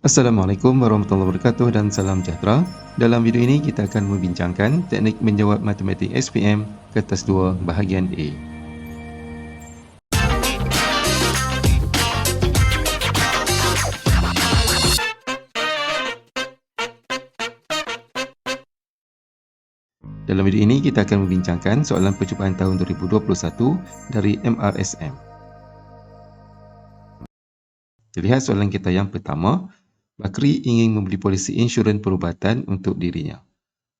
Assalamualaikum warahmatullahi wabarakatuh dan salam sejahtera. Dalam video ini kita akan membincangkan teknik menjawab matematik SPM kertas 2 bahagian A. Dalam video ini kita akan membincangkan soalan percubaan tahun 2021 dari MRSM. Kita lihat soalan kita yang pertama. Bakri ingin membeli polisi insurans perubatan untuk dirinya.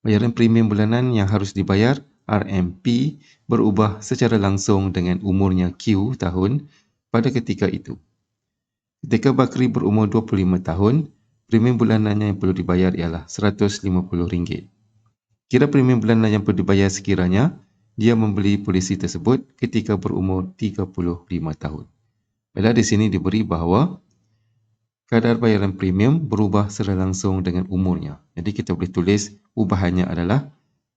Bayaran premium bulanan yang harus dibayar RMP berubah secara langsung dengan umurnya Q tahun pada ketika itu. Ketika Bakri berumur 25 tahun, premium bulanannya yang perlu dibayar ialah RM150. Kira premium bulanan yang perlu dibayar sekiranya dia membeli polisi tersebut ketika berumur 35 tahun. Bila di sini diberi bahawa kadar bayaran premium berubah secara langsung dengan umurnya. Jadi kita boleh tulis ubahannya adalah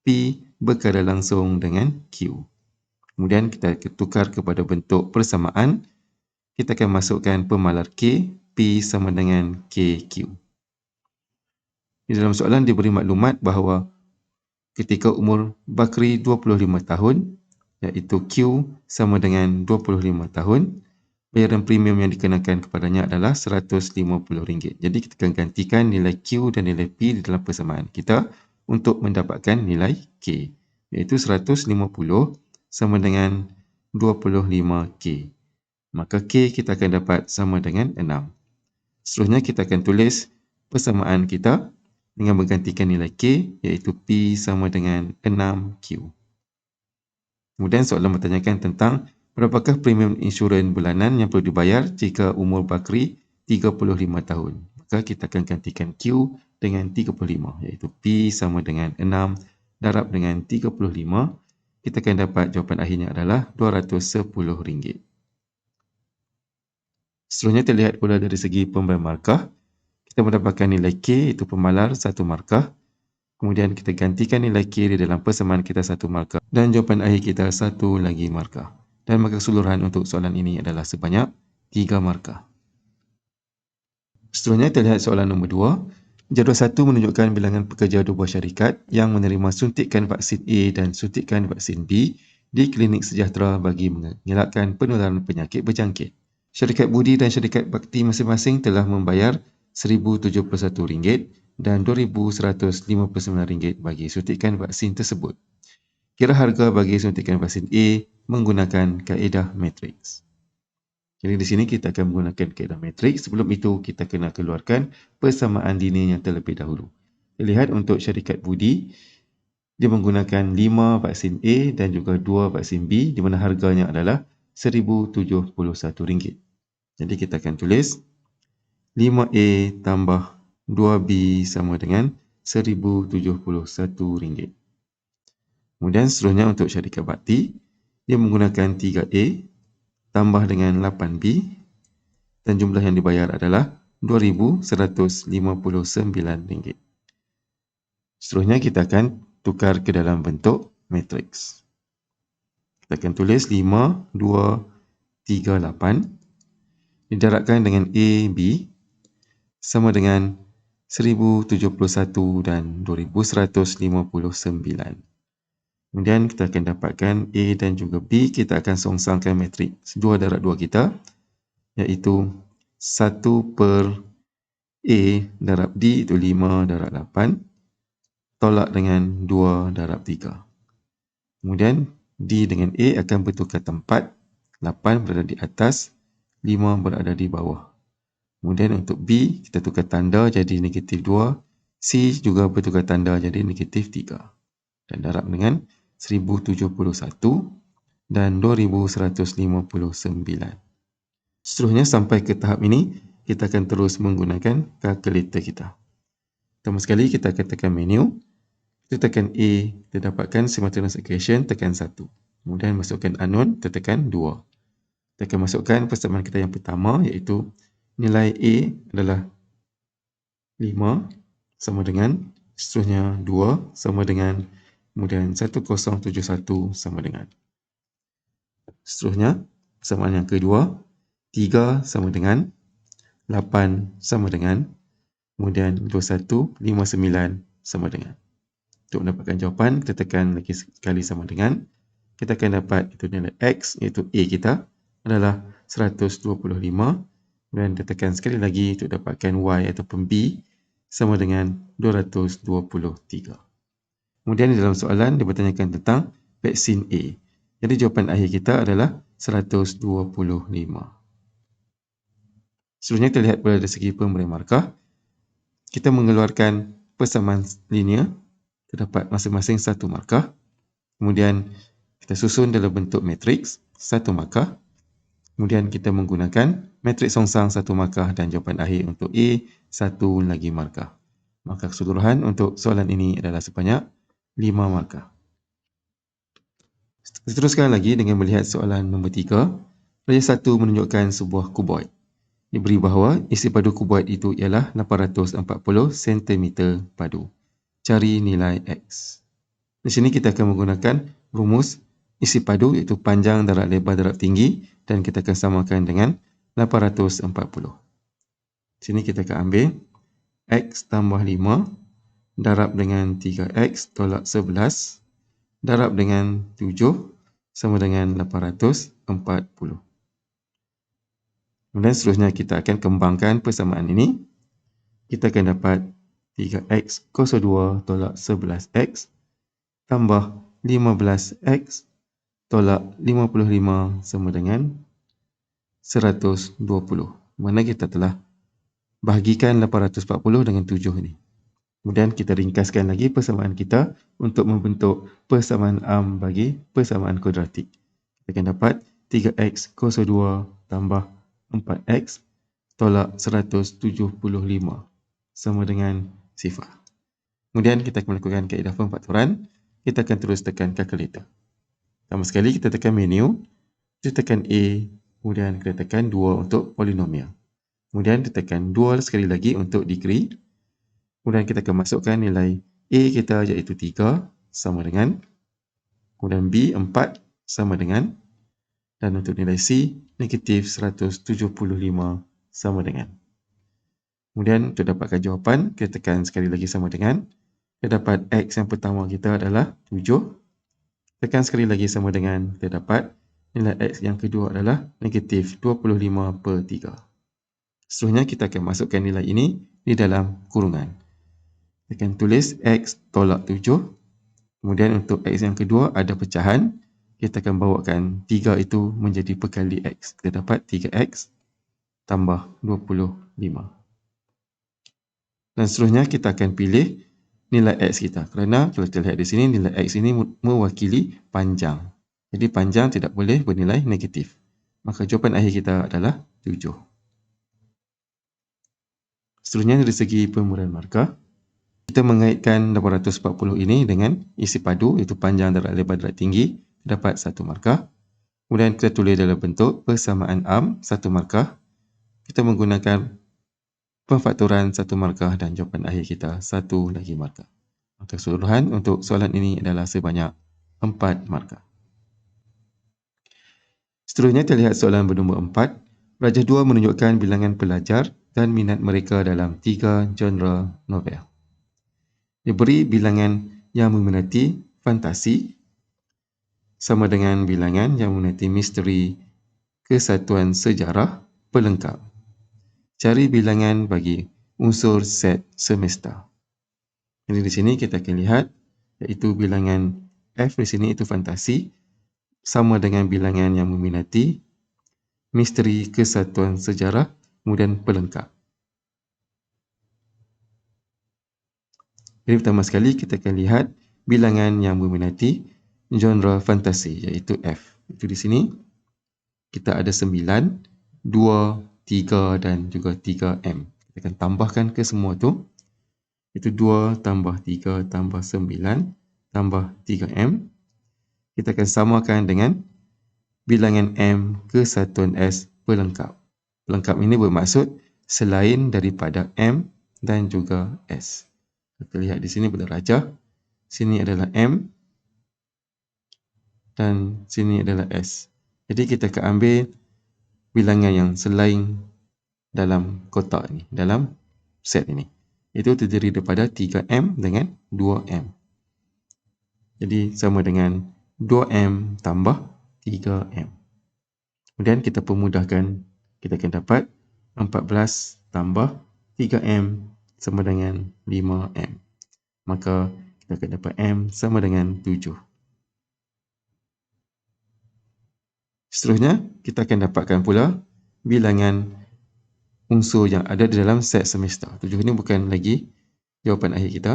P berkadar langsung dengan Q. Kemudian kita tukar kepada bentuk persamaan. Kita akan masukkan pemalar K, P sama dengan KQ. Di dalam soalan diberi maklumat bahawa ketika umur Bakri 25 tahun, iaitu Q sama dengan 25 tahun, bayaran premium yang dikenakan kepadanya adalah RM150. Jadi kita akan gantikan nilai Q dan nilai P di dalam persamaan kita untuk mendapatkan nilai K, iaitu 150 sama dengan 25K. Maka K kita akan dapat sama dengan 6. Seterusnya kita akan tulis persamaan kita dengan menggantikan nilai K, iaitu P sama dengan 6Q. Kemudian soalan bertanyakan tentang berapakah premium insurans bulanan yang perlu dibayar jika umur Bakri 35 tahun. Maka kita akan gantikan Q dengan 35, iaitu P sama dengan 6 darab dengan 35. Kita akan dapat jawapan akhirnya adalah RM210. Seterusnya terlihat pula dari segi pemberian markah. Kita mendapatkan nilai K iaitu pemalar 1 markah. Kemudian kita gantikan nilai K di dalam persamaan kita 1 markah. Dan jawapan akhir kita 1 lagi markah. Dan markah keseluruhan untuk soalan ini adalah sebanyak 3 markah. Seterusnya terlihat soalan nombor 2. Jadual 1 menunjukkan bilangan pekerja 2 buah syarikat yang menerima suntikan vaksin A dan suntikan vaksin B di klinik sejahtera bagi mengelakkan penularan penyakit berjangkit. Syarikat Budi dan syarikat Bakti masing-masing telah membayar RM1,071 dan RM2,159 bagi suntikan vaksin tersebut. Kira harga bagi suntikan vaksin A menggunakan kaedah matriks. Jadi di sini kita akan menggunakan kaedah matriks. Sebelum itu kita kena keluarkan persamaan linearnya terlebih dahulu. Lihat untuk syarikat Budi, dia menggunakan 5 vaksin A dan juga 2 vaksin B di mana harganya adalah RM1,071. Jadi kita akan tulis 5A tambah 2B sama dengan RM1,071. Kemudian seterusnya untuk syarikat Bakti, dia menggunakan 3A tambah dengan 8B dan jumlah yang dibayar adalah RM2,159. Seterusnya kita akan tukar ke dalam bentuk matriks. Kita akan tulis 5, 2, 3, 8 didarabkan dengan A, B sama dengan 1071 dan 2159. Kemudian kita akan dapatkan A dan juga B, kita akan songsangkan matriks 2 darab 2 kita, iaitu 1 per A darab D itu 5 darab 8, tolak dengan 2 darab 3. Kemudian D dengan A akan bertukar tempat, 8 berada di atas, 5 berada di bawah. Kemudian untuk B, kita tukar tanda jadi negatif 2, C juga bertukar tanda jadi negatif 3. Dan darab dengan 1071 dan 2159. Seterusnya sampai ke tahap ini, kita akan terus menggunakan kalkulator kita. Pertama sekali kita akan tekan menu. Kita tekan A, kita dapatkan simultaneous equation, tekan 1. Kemudian masukkan unknown, kita tekan 2. Kita akan masukkan persamaan kita yang pertama, iaitu nilai A adalah 5 sama dengan, seterusnya 2 sama dengan, kemudian 1071 sama dengan. Seterusnya, persamaan yang kedua, 3 sama dengan, 8 sama dengan, kemudian 2159 sama dengan. Untuk mendapatkan jawapan, kita tekan lagi sekali sama dengan. Kita akan dapat itu nilai X, iaitu A kita adalah 125. Dan kita tekan sekali lagi untuk dapatkan Y ataupun B sama dengan 223. Kemudian di dalam soalan, dia bertanyakan tentang vaksin A. Jadi jawapan akhir kita adalah 125. Seterusnya kita lihat pada segi pemberian markah. Kita mengeluarkan persamaan linear, terdapat masing-masing satu markah. Kemudian kita susun dalam bentuk matriks, satu markah. Kemudian kita menggunakan matriks songsang satu markah dan jawapan akhir untuk A, satu lagi markah. Maka keseluruhan untuk soalan ini adalah sebanyak 5 markah. Seteruskan lagi dengan melihat soalan nombor 3. Raja 1 menunjukkan sebuah kuboid. Diberi bahawa isi padu kuboid itu ialah 840 cm padu. Cari nilai X. Di sini kita akan menggunakan rumus isi padu iaitu panjang darab lebar darab tinggi dan kita akan samakan dengan 840. Di sini kita akan ambil X tambah 5 darab dengan 3X tolak 11 darab dengan 7 sama dengan 840. Kemudian seterusnya kita akan kembangkan persamaan ini. Kita akan dapat 3X kuasa 2 tolak 11X tambah 15X tolak 55 sama dengan 120. Mana kita telah bahagikan 840 dengan 7 ini. Kemudian kita ringkaskan lagi persamaan kita untuk membentuk persamaan am bagi persamaan kuadratik. Kita akan dapat 3X kuasa 2 tambah 4X tolak 175 sama dengan 0. Kemudian kita akan melakukan kaedah pemfaktoran. Kita akan terus tekan kalkulator. Pertama sekali kita tekan menu, kita tekan A, kemudian kita tekan 2 untuk polinomial. Kemudian kita tekan 2 sekali lagi untuk degree. Kemudian kita akan masukkan nilai A kita iaitu 3 sama dengan, kemudian B 4 sama dengan, dan untuk nilai C negatif 175 sama dengan. Kemudian untuk dapatkan jawapan, kita tekan sekali lagi sama dengan. Kita dapat X yang pertama kita adalah 7. Tekan sekali lagi sama dengan, kita dapat nilai X yang kedua adalah negatif 25/3. Seterusnya kita akan masukkan nilai ini di dalam kurungan. Kita akan tulis X tolak 7. Kemudian untuk X yang kedua ada pecahan. Kita akan bawakan 3 itu menjadi perkali X. Kita dapat 3X tambah 25. Dan seterusnya kita akan pilih nilai X kita. Kerana kalau kita lihat di sini, nilai X ini mewakili panjang. Jadi panjang tidak boleh bernilai negatif. Maka jawapan akhir kita adalah 7. Seterusnya dari segi pemberian markah, kita mengaitkan 840 ini dengan isi padu iaitu panjang darab lebar darab tinggi, dapat 1 markah. Kemudian kita tulis dalam bentuk persamaan am 1 markah. Kita menggunakan pemfaktoran 1 markah dan jawapan akhir kita 1 lagi markah. Maka keseluruhan untuk soalan ini adalah sebanyak 4 markah. Seterusnya kita lihat soalan bernombor 4. Rajah 2 menunjukkan bilangan pelajar dan minat mereka dalam 3 genre novel. Diberi bilangan yang meminati fantasi sama dengan bilangan yang meminati misteri, kesatuan sejarah, pelengkap. Cari bilangan bagi unsur set semesta. Jadi di sini kita akan lihat iaitu bilangan F di sini itu fantasi sama dengan bilangan yang meminati misteri, kesatuan sejarah, kemudian pelengkap. Jadi pertama sekali kita akan lihat bilangan yang meminati genre fantasi iaitu F. Itu di sini kita ada 9, 2, 3 dan juga 3M. Kita akan tambahkan ke semua tu. Itu 2 tambah 3 tambah 9 tambah 3M. Kita akan samakan dengan bilangan M kesatuan S pelengkap. Pelengkap ini bermaksud selain daripada M dan juga S. Kita lihat di sini pada rajah. Sini adalah M dan sini adalah S. Jadi kita akan ambil bilangan yang selain dalam kotak ini, dalam set ini. Itu terdiri daripada 3M dengan 2M. Jadi sama dengan 2M tambah 3M. Kemudian kita permudahkan, kita akan dapat 14 tambah 3M sama dengan 5M. Maka kita akan dapat M sama dengan 7. Seterusnya, kita akan dapatkan pula bilangan unsur yang ada di dalam set semester. 7 ini bukan lagi jawapan akhir kita.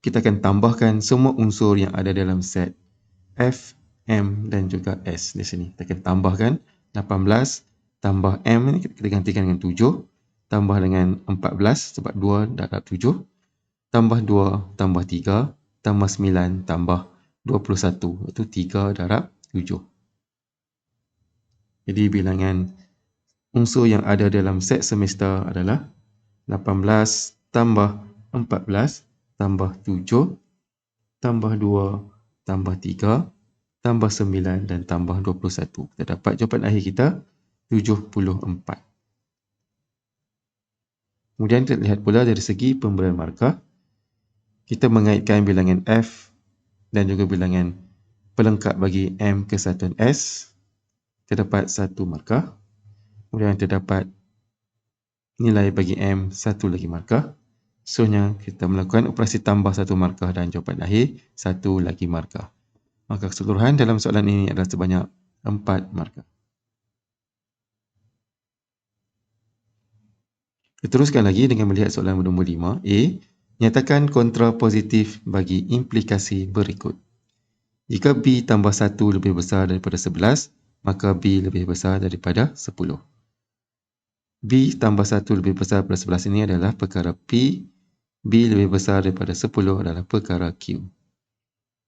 Kita akan tambahkan semua unsur yang ada dalam set F, M dan juga S di sini. Kita akan tambahkan 18 tambah M ni kita gantikan dengan 7, tambah dengan 14 sebab 2 darab 7, tambah 2 tambah 3, tambah 9 tambah 21, itu 3 darab 7. Jadi bilangan unsur yang ada dalam set semester adalah 18 tambah 14 tambah 7 tambah 2 tambah 3 tambah 9 dan tambah 21. Kita dapat jawapan akhir kita 74. Kemudian kita lihat pula dari segi pemberian markah. Kita mengaitkan bilangan F dan juga bilangan pelengkap bagi M kesatuan S. Kita dapat 1 markah. Kemudian kita dapat nilai bagi M 1 lagi markah. Seterusnya kita melakukan operasi tambah 1 markah dan jawapan akhir 1 lagi markah. Maka keseluruhan dalam soalan ini adalah sebanyak 4 markah. Kita teruskan lagi dengan melihat soalan nombor 5. A. Nyatakan kontrapositif bagi implikasi berikut. Jika B tambah 1 lebih besar daripada 11, maka B lebih besar daripada 10. B tambah 1 lebih besar daripada 11 ini adalah perkara P. B lebih besar daripada 10 adalah perkara Q.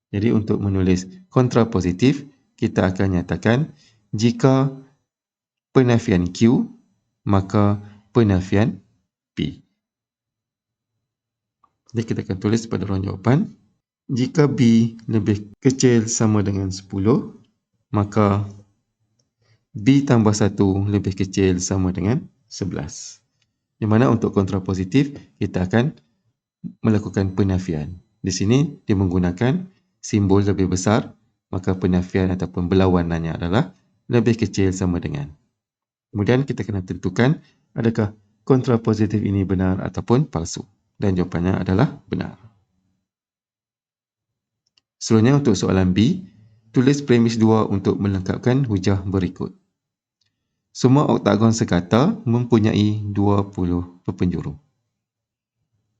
Jadi untuk menulis kontrapositif, kita akan nyatakan jika penafian Q, maka penafian P. Jadi kita akan tulis pada ruang jawapan. Jika B lebih kecil sama dengan 10, maka B tambah 1 lebih kecil sama dengan 11. Di mana untuk kontrapositif, kita akan melakukan penafian. Di sini dia menggunakan simbol lebih besar, maka penafian ataupun berlawanannya adalah lebih kecil sama dengan. Kemudian kita kena tentukan adakah kontrapositif ini benar ataupun palsu. Dan jawapannya adalah benar. Selanjutnya untuk soalan B, tulis premis 2 untuk melengkapkan hujah berikut. Semua oktagon sekata mempunyai 20 penjuru.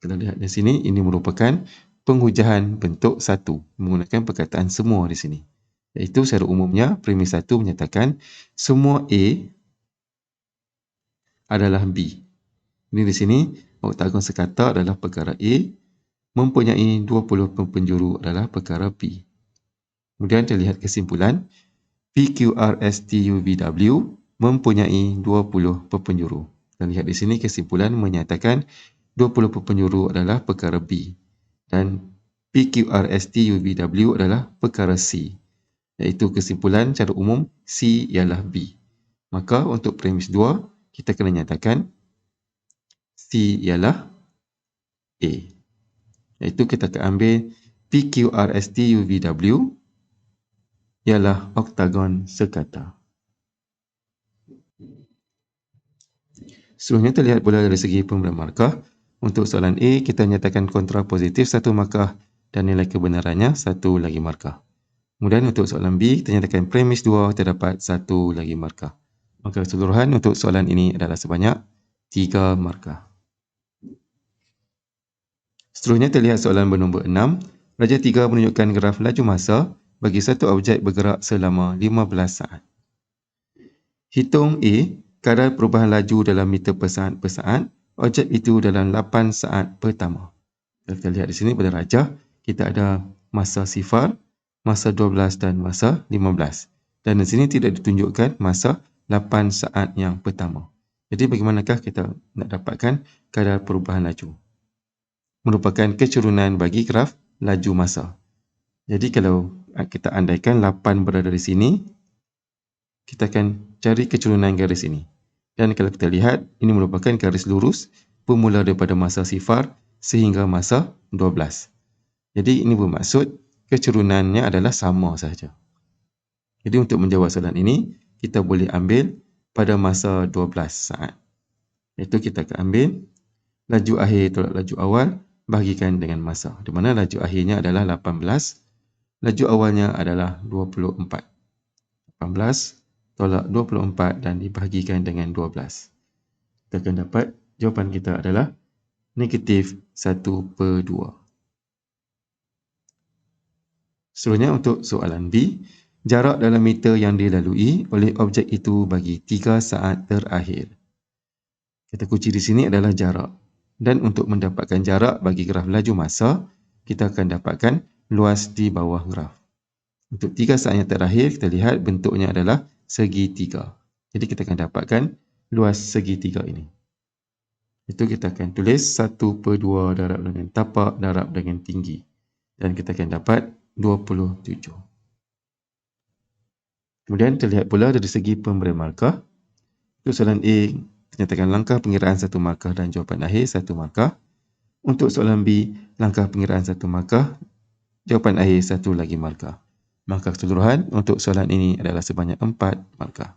Kita lihat di sini, ini merupakan penghujahan bentuk 1 menggunakan perkataan semua di sini. Iaitu secara umumnya, premis 1 menyatakan semua A adalah B. Ini di sini, oktagon sekata adalah perkara A, mempunyai 20 penjuru adalah perkara B. Kemudian kita lihat kesimpulan, PQRSTUVW mempunyai 20 penjuru. Kita lihat di sini kesimpulan menyatakan 20 penjuru adalah perkara B. Dan PQRSTUVW adalah perkara C. Iaitu kesimpulan secara umum C ialah B. Maka untuk premis 2, kita kena nyatakan C ialah A. Iaitu kita akan ambil PQRSTUVW ialah oktagon sekata. Seterusnya terlihat pula dari segi pemberian markah. Untuk soalan A, kita nyatakan kontrapositif 1 markah dan nilai kebenarannya 1 lagi markah. Kemudian untuk soalan B, kita nyatakan premis 2 terdapat 1 lagi markah. Maka keseluruhan untuk soalan ini adalah sebanyak 3 markah. Seterusnya terlihat soalan bernombor 6. Raja 3 menunjukkan graf laju masa bagi satu objek bergerak selama 15 saat. Hitung A, kadar perubahan laju dalam meter per saat objek itu dalam 8 saat pertama. Kita lihat di sini pada raja, kita ada masa 0, masa 12 dan masa 15. Dan di sini tidak ditunjukkan masa 8 saat yang pertama. Jadi bagaimanakah kita nak dapatkan kadar perubahan laju? Merupakan kecurunan bagi graf laju masa. Jadi kalau kita andaikan 8 berada di sini, kita akan cari kecurunan garis ini. Dan kalau kita lihat, ini merupakan garis lurus bermula daripada masa 0 sehingga masa 12. Jadi ini bermaksud kecurunannya adalah sama sahaja. Jadi untuk menjawab soalan ini, kita boleh ambil pada masa 12 saat. Iaitu kita akan ambil laju akhir tolak laju awal bahagikan dengan masa. Di mana laju akhirnya adalah 18, laju awalnya adalah 24. 18 tolak 24 dan dibahagikan dengan 12. Kita akan dapat jawapan kita adalah negatif 1/2. Seterusnya untuk soalan B, jarak dalam meter yang dilalui oleh objek itu bagi 3 saat terakhir. Kata kunci di sini adalah jarak. Dan untuk mendapatkan jarak bagi graf laju masa, kita akan dapatkan luas di bawah graf. Untuk 3 saat yang terakhir, kita lihat bentuknya adalah segitiga. Jadi kita akan dapatkan luas segitiga ini. Itu kita akan tulis 1/2 darab dengan tapak darab dengan tinggi. Dan kita akan dapat 27. Kemudian terlihat pula dari segi pemberian markah. Untuk soalan A, nyatakan langkah pengiraan 1 markah dan jawapan akhir 1 markah. Untuk soalan B, langkah pengiraan 1 markah, jawapan akhir 1 lagi markah. Markah keseluruhan untuk soalan ini adalah sebanyak 4 markah.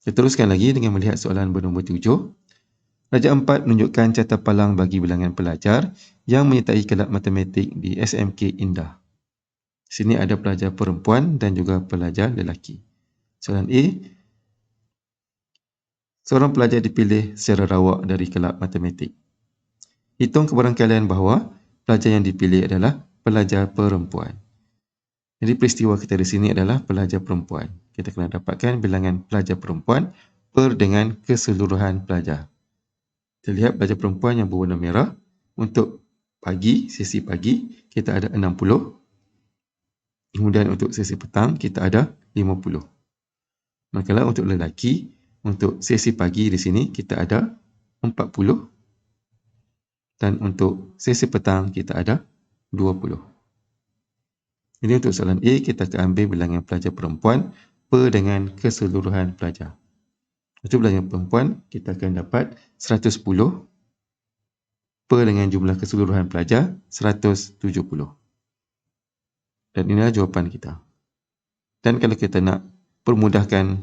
Kita teruskan lagi dengan melihat soalan bernombor 7. Raja 4 menunjukkan carta palang bagi bilangan pelajar yang menyertai kelab matematik di SMK Indah. Di sini ada pelajar perempuan dan juga pelajar lelaki. Soalan A, seorang pelajar dipilih secara rawak dari kelab matematik. Hitung kebarangkalian bahawa pelajar yang dipilih adalah pelajar perempuan. Jadi peristiwa kita di sini adalah pelajar perempuan. Kita kena dapatkan bilangan pelajar perempuan per dengan keseluruhan pelajar. Kita lihat pelajar perempuan yang berwarna merah. Untuk pagi, sesi pagi, kita ada 60. Kemudian untuk sesi petang, kita ada 50. Manakala untuk lelaki, untuk sesi pagi di sini, kita ada 40. Dan untuk sesi petang, kita ada 20. Jadi untuk soalan A, kita akan ambil bilangan pelajar perempuan per dengan keseluruhan pelajar. Untuk bilangan perempuan, kita akan dapat 110 per dengan jumlah keseluruhan pelajar 170. Dan inilah jawapan kita. Dan kalau kita nak permudahkan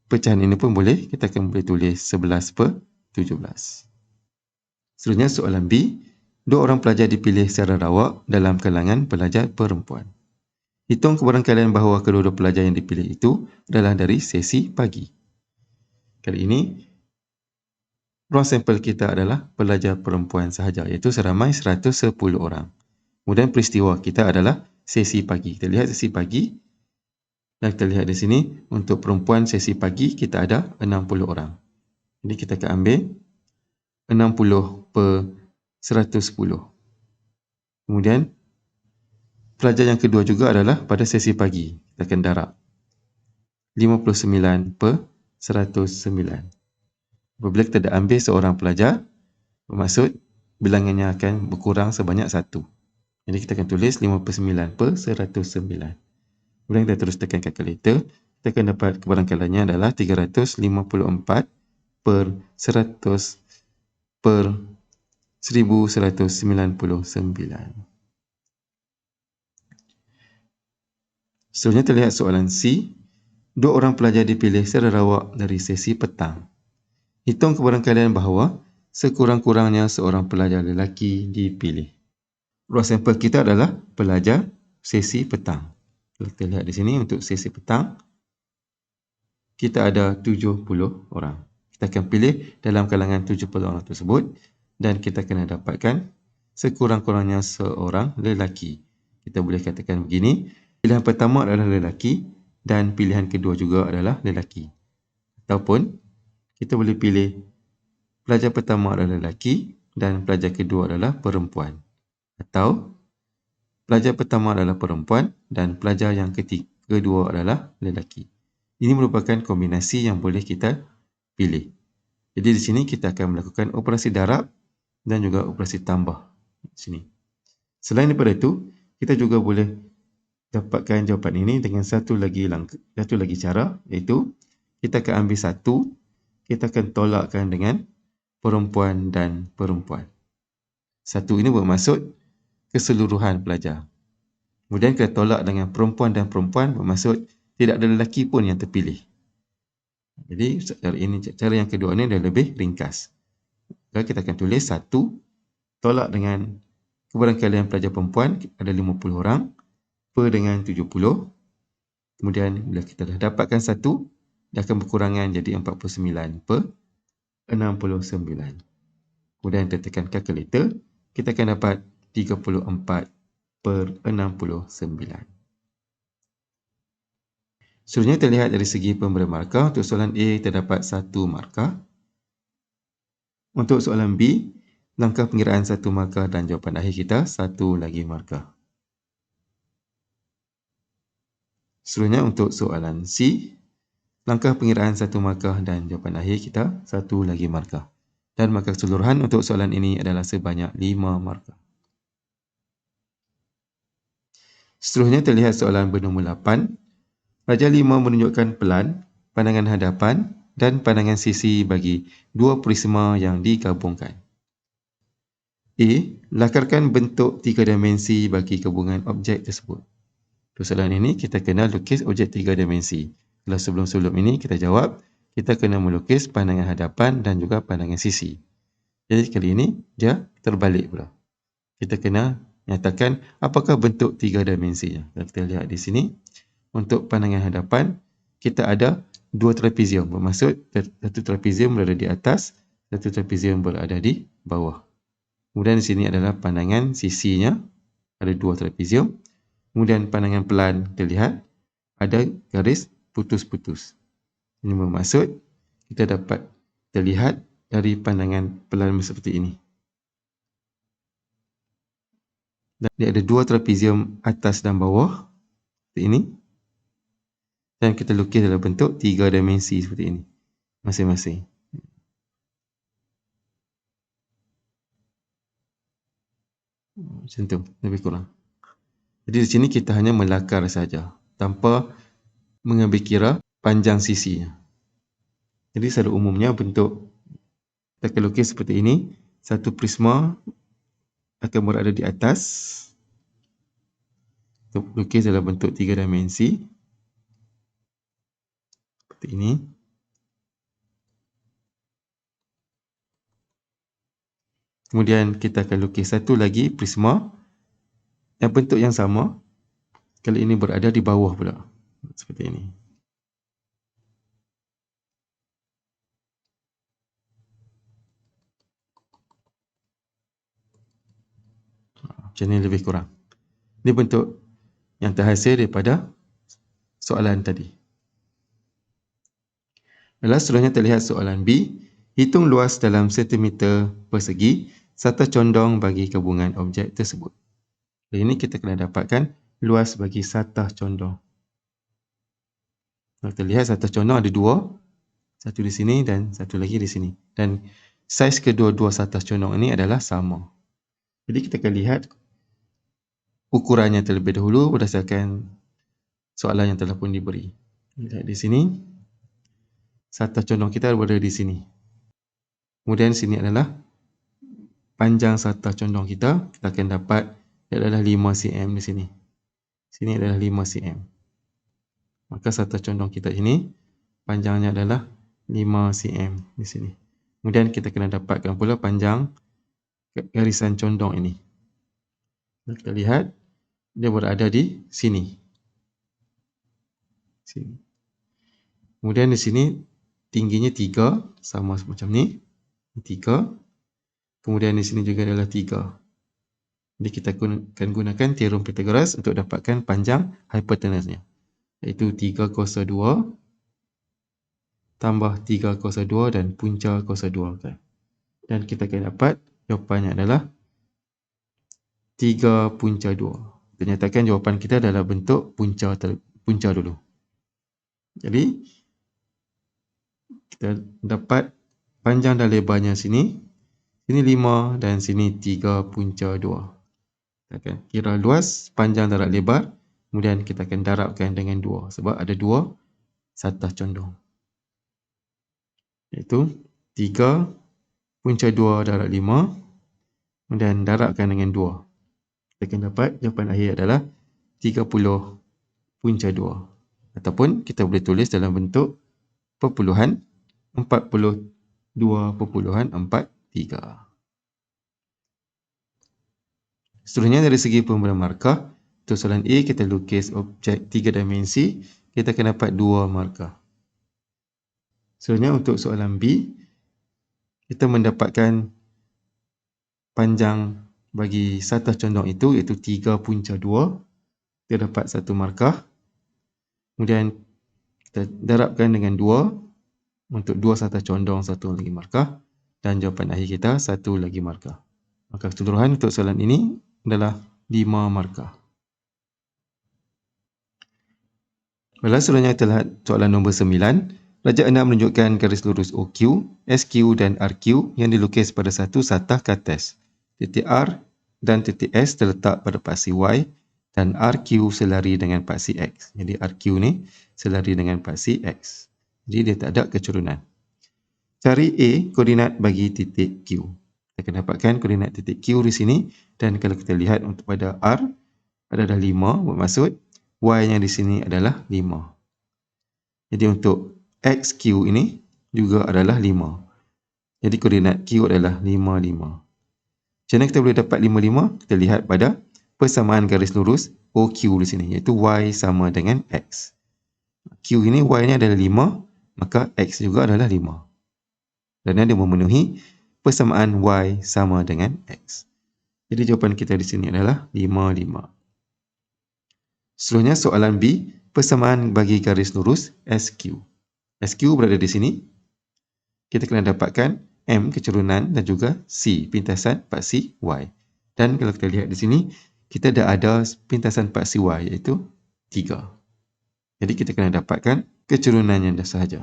pecahan ini pun boleh, kita akan boleh tulis 11/17. Seterusnya soalan B, 2 orang pelajar dipilih secara rawak dalam kalangan pelajar perempuan. Hitung kebarangkalian bahawa kedua-dua pelajar yang dipilih itu adalah dari sesi pagi. Kali ini, ruang sampel kita adalah pelajar perempuan sahaja, iaitu seramai 110 orang. Kemudian peristiwa kita adalah sesi pagi. Kita lihat sesi pagi, dan kita lihat di sini, untuk perempuan sesi pagi kita ada 60 orang. Jadi kita akan ambil 60/110. Kemudian, pelajar yang kedua juga adalah pada sesi pagi. Kita akan darab 59/109. Apabila kita dah ambil seorang pelajar, bermaksud bilangannya akan berkurang sebanyak 1. Jadi kita akan tulis 59/109. Kemudian kita terus tekan kalkulator, kita akan dapat kebarangkaliannya adalah 354/1199. Seterusnya terlihat soalan C. 2 orang pelajar dipilih secara rawak dari sesi petang. Hitung kebarangkalian bahawa sekurang-kurangnya seorang pelajar lelaki dipilih. Ruang sampel kita adalah pelajar sesi petang. Kita lihat di sini untuk sesi petang, kita ada 70 orang. Kita akan pilih dalam kalangan 70 orang tersebut dan kita kena dapatkan sekurang-kurangnya seorang lelaki. Kita boleh katakan begini, pilihan pertama adalah lelaki dan pilihan kedua juga adalah lelaki. Ataupun kita boleh pilih pelajar pertama adalah lelaki dan pelajar kedua adalah perempuan. Atau pelajar pertama adalah perempuan dan pelajar yang kedua adalah lelaki. Ini merupakan kombinasi yang boleh kita pilih. Jadi di sini kita akan melakukan operasi darab dan juga operasi tambah di sini. Selain daripada itu, kita juga boleh dapatkan jawapan ini dengan satu lagi cara, iaitu kita akan ambil 1, kita akan tolakkan dengan perempuan dan perempuan. Satu ini bermaksud keseluruhan pelajar. Kemudian kita tolak dengan perempuan dan perempuan bermaksud tidak ada lelaki pun yang terpilih. Jadi cara yang kedua ini adalah lebih ringkas. Jadi kita akan tulis 1 tolak dengan kebarangkalian pelajar perempuan ada 50 orang per dengan 70. Kemudian bila kita dah dapatkan 1, dia akan berkurangan jadi 49 per 69. Kemudian kita tekan calculator, kita akan dapat 34 per 69. Seterusnya terlihat dari segi pemberian markah. Untuk soalan A terdapat 1 markah. Untuk soalan B, langkah pengiraan 1 markah dan jawapan akhir kita 1 lagi markah. Seterusnya untuk soalan C, langkah pengiraan 1 markah dan jawapan akhir kita 1 lagi markah. Dan markah keseluruhan untuk soalan ini adalah sebanyak 5 markah. Seterusnya terlihat soalan bernombor 8. Pelajar 5 menunjukkan pelan, pandangan hadapan dan pandangan sisi bagi 2 prisma yang digabungkan. A. Lakarkan bentuk 3 dimensi bagi gabungan objek tersebut. Untuk soalan ini, kita kena lukis objek 3 dimensi. Kalau sebelum-sebelum ini kita jawab, kita kena melukis pandangan hadapan dan juga pandangan sisi. Jadi kali ini, dia terbalik pula. Kita kena nyatakan apakah bentuk 3 dimensinya. Kita lihat di sini. Untuk pandangan hadapan, kita ada 2 trapezium. Bermaksud, satu trapezium berada di atas, satu trapezium berada di bawah. Kemudian di sini adalah pandangan sisinya, ada 2 trapezium. Kemudian pandangan pelan, kita lihat, ada garis putus-putus. Ini bermaksud, kita dapat terlihat dari pandangan pelan seperti ini. Dia ada 2 trapezium atas dan bawah, seperti ini. Dan kita lukis dalam bentuk 3 dimensi seperti ini, masing-masing. Macam tu, lebih kurang. Jadi di sini kita hanya melakar saja, tanpa mengambil kira panjang sisinya. Jadi secara umumnya bentuk kita akan lukis seperti ini. Satu prisma akan berada di atas. Kita lukis dalam bentuk 3 dimensi. Seperti ini. Kemudian kita akan lukis satu lagi prisma yang bentuk yang sama. Kali ini berada di bawah pula. Seperti ini. Macam ni lebih kurang. Ini bentuk yang terhasil daripada soalan tadi. Lalu seterusnya terlihat soalan B. Hitung luas dalam sentimeter persegi serta condong bagi gabungan objek tersebut. Ini kita kena dapatkan luas bagi satah condong. Kita lihat satah condong ada 2. Satu di sini dan satu lagi di sini. Dan saiz kedua-dua satah condong ini adalah sama. Jadi kita akan lihat ukurannya terlebih dahulu berdasarkan soalan yang telah pun diberi. Lihat di sini. Satah condong kita berada di sini. Kemudian sini adalah panjang satah condong kita. Kita akan dapat adalah 5 cm di sini. Sini adalah 5 cm. Maka satah condong kita ini panjangnya adalah 5 cm di sini. Kemudian kita kena dapatkan pula panjang garisan condong ini. Kita lihat dia berada di sini. Kemudian di sini tingginya 3, sama macam ni. 3. Kemudian di sini juga adalah 3. Jadi kita akan gunakan teorem Pythagoras untuk dapatkan panjang hipotenusnya. Iaitu 3 kuasa 2 tambah 3 kuasa 2 dan punca kuasa 2. Dan kita akan dapat jawapannya adalah 3 punca 2. Kita nyatakan jawapan kita adalah bentuk punca dulu. Jadi, kita dapat panjang dan lebarnya sini. Sini 5 dan sini 3 punca 2. Kita akan kira luas, panjang, darab, lebar. Kemudian kita akan darabkan dengan 2. Sebab ada 2 satah condong. iaitu 3/2 darab 5 dan darabkan dengan 2. Kita akan dapat jawapan akhir adalah 30/2 ataupun kita boleh tulis dalam bentuk perpuluhan 42.43. Seterusnya dari segi pemberian markah, untuk soalan A kita lukis objek 3 dimensi, kita akan dapat 2 markah. Seterusnya untuk soalan B, kita mendapatkan panjang bagi satah condong itu iaitu 3/2, kita dapat 1 markah. Kemudian kita darabkan dengan 2 untuk 2 satah condong, 1 lagi markah, dan jawapan akhir kita 1 lagi markah. Maka keseluruhan untuk soalan ini adalah 5 markah. Baiklah, seterusnya kita lihat soalan nombor 9. Raja 6 menunjukkan garis lurus OQ, SQ dan RQ yang dilukis pada satu satah kates. Titik R dan titik S terletak pada paksi Y dan RQ selari dengan paksi X. Jadi RQ ni selari dengan paksi X. Jadi dia tak ada kecurunan. Cari A koordinat bagi titik Q. Kita akan dapatkan koordinat titik Q di sini, dan kalau kita lihat untuk pada R adalah 5, bermaksud Y-nya di sini adalah 5. Jadi untuk XQ ini juga adalah 5. Jadi koordinat Q adalah 5, 5. Macam mana kita boleh dapat 5, 5? Kita lihat pada persamaan garis lurus OQ di sini, iaitu Y sama dengan X. Q ini Y-nya adalah 5, maka X juga adalah 5. Dan dia memenuhi persamaan Y sama dengan X. Jadi jawapan kita di sini adalah 5, 5. Seterusnya soalan B, persamaan bagi garis lurus SQ. SQ berada di sini. Kita kena dapatkan M kecurunan dan juga C pintasan paksi Y. Dan kalau kita lihat di sini, kita dah ada pintasan paksi Y iaitu 3. Jadi kita kena dapatkan kecurunannya dah sahaja,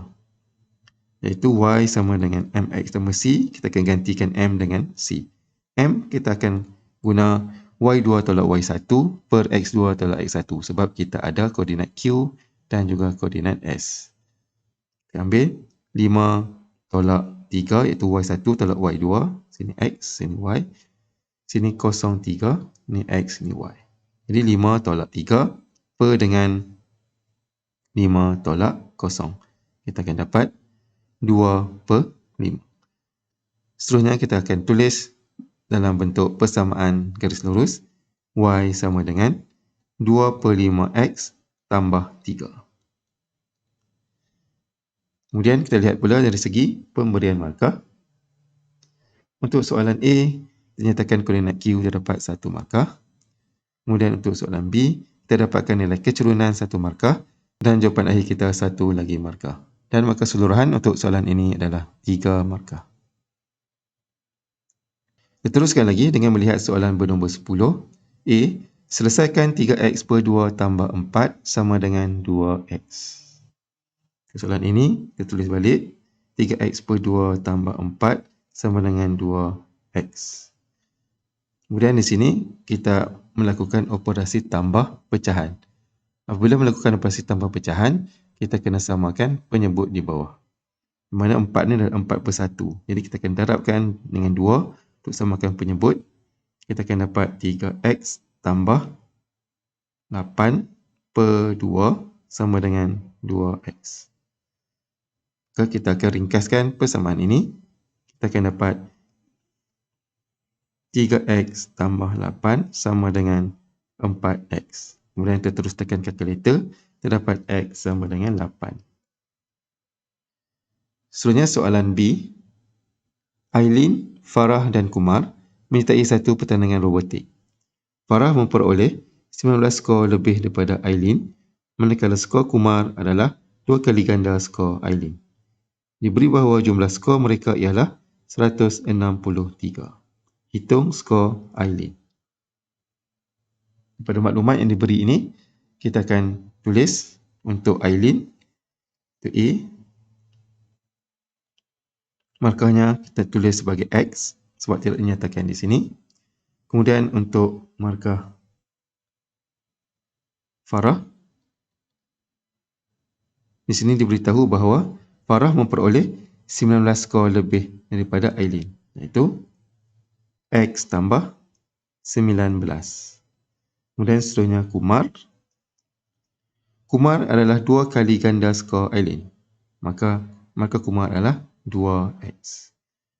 iaitu Y sama dengan MX tambah C. Kita akan gantikan M dengan C. M kita akan guna Y2 tolak Y1 per X2 tolak X1 sebab kita ada koordinat Q dan juga koordinat S. Kita ambil 5 tolak 3 iaitu Y1 tolak Y2. Sini X, sini Y. Sini 0, 3. Ini X, ini Y. Jadi 5 tolak 3 per dengan 5 tolak 0. Kita akan dapat 2/5. Seterusnya kita akan tulis dalam bentuk persamaan garis lurus Y sama dengan 2/5X tambah 3. Kemudian kita lihat pula dari segi pemberian markah. Untuk soalan A, dinyatakan koordinat Q terdapat 1 markah. Kemudian untuk soalan B, kita dapatkan nilai kecurunan 1 markah dan jawapan akhir kita 1 lagi markah. Dan maka keseluruhan untuk soalan ini adalah 3 markah. Kita teruskan lagi dengan melihat soalan bernombor 10. A, selesaikan 3X per 2 tambah 4 sama dengan 2X. Soalan ini kita tulis balik, 3X per 2 tambah 4 sama dengan 2X. Kemudian di sini kita melakukan operasi tambah pecahan. Apabila melakukan operasi tambah pecahan, kita kena samakan penyebut di bawah. Di mana 4 ni adalah 4/1. Jadi kita akan darabkan dengan 2 untuk samakan penyebut. Kita akan dapat 3X tambah 8 per 2 sama dengan 2X. Maka kita akan ringkaskan persamaan ini. Kita akan dapat 3X tambah 8 sama dengan 4X. Kemudian kita terus tekan kalkulator, kita dapat X sama dengan 8. Seterusnya soalan B. Aileen, Farah dan Kumar menyertai satu pertandingan robotik. Farah memperoleh 19 skor lebih daripada Aileen, manakala skor Kumar adalah 2 kali ganda skor Aileen. Diberi bahawa jumlah skor mereka ialah 163. Hitung skor Aileen. Pada maklumat yang diberi ini, kita akan tulis untuk Aileen, untuk A. Markahnya kita tulis sebagai X sebab tidak dinyatakan di sini. Kemudian untuk markah Farah, di sini diberitahu bahawa Farah memperoleh 19 skor lebih daripada Aileen, iaitu X tambah 19. Kemudian seterusnya Kumar. Kumar adalah 2 kali ganda skor Aileen. Maka markah Kumar adalah 2X.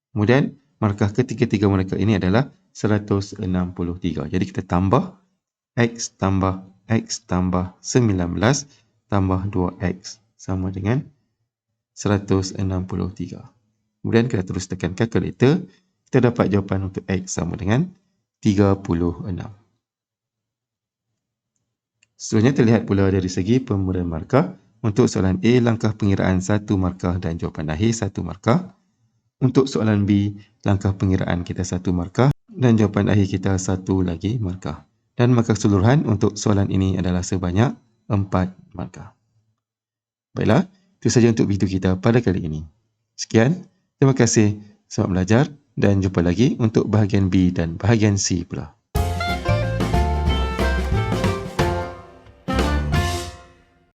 Kemudian markah ketiga-tiga mereka ini adalah 163. Jadi kita tambah X tambah X tambah 19 tambah 2X sama dengan 163. Kemudian kita terus tekan kalkulator. Kita dapat jawapan untuk X sama dengan 36. Seterusnya terlihat pula dari segi pemberian markah. Untuk soalan A, langkah pengiraan 1 markah dan jawapan akhir 1 markah. Untuk soalan B, langkah pengiraan kita 1 markah dan jawapan akhir kita 1 lagi markah. Dan markah keseluruhan untuk soalan ini adalah sebanyak 4 markah. Baiklah, itu saja untuk video kita pada kali ini. Sekian, terima kasih, selamat belajar dan jumpa lagi untuk bahagian B dan bahagian C pula.